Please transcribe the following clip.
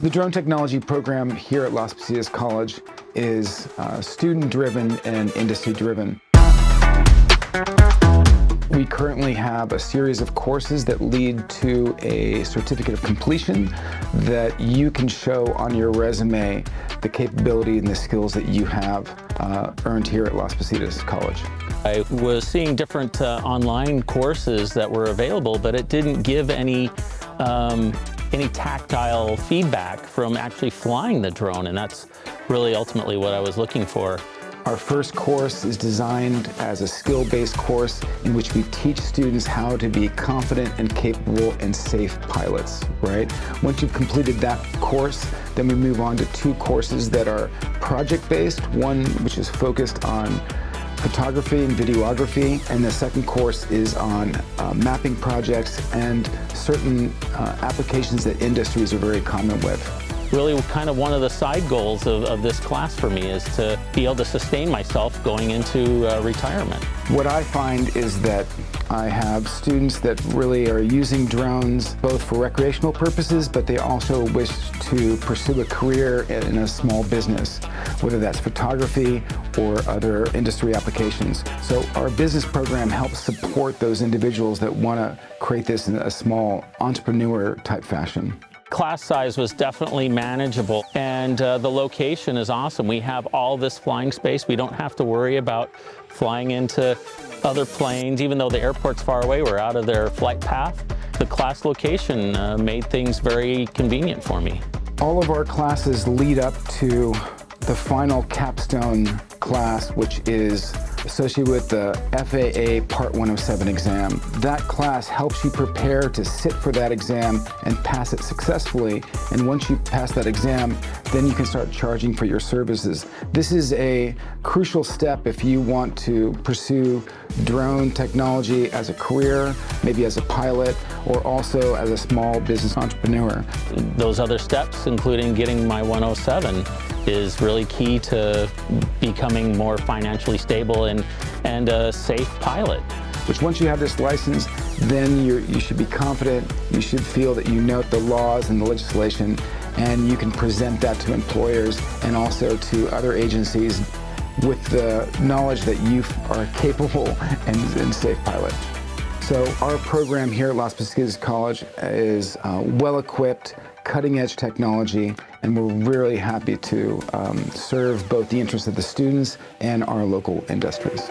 The drone technology program here at Las Positas College is student-driven and industry-driven. We currently have a series of courses that lead to a certificate of completion that you can show on your resume the capability and the skills that you have earned here at Las Positas College. I was seeing different online courses that were available, but it didn't give any tactile feedback from actually flying the drone, and that's really ultimately what I was looking for. Our first course is designed as a skill-based course in which we teach students how to be confident and capable and safe pilots, right? Once you've completed that course, then we move on to two courses that are project-based, one which is focused on photography and videography, and the second course is on mapping projects and certain applications that industries are very common with. Really kind of one of the side goals of this class for me is to be able to sustain myself going into retirement. What I find is that I have students that really are using drones both for recreational purposes, but they also wish to pursue a career in a small business, whether that's photography or other industry applications. So our business program helps support those individuals that want to create this in a small entrepreneur type fashion. Class size was definitely manageable, and the location is awesome. We have all this flying space. We don't have to worry about flying into other planes. Even though the airport's far away, we're out of their flight path. The class location made things very convenient for me. All of our classes lead up to the final capstone class, which is associated with the FAA Part 107 exam. That class helps you prepare to sit for that exam and pass it successfully. And once you pass that exam, then you can start charging for your services. This is a crucial step if you want to pursue drone technology as a career, maybe as a pilot, or also as a small business entrepreneur. Those other steps, including getting my 107, is really key to becoming more financially stable and a safe pilot. Which once you have this license, then you should be confident, you should feel that you know the laws and the legislation, and you can present that to employers and also to other agencies with the knowledge that you are a capable and safe pilot. So our program here at Las Positas College is well-equipped, cutting-edge technology, and we're really happy to serve both the interests of the students and our local industries.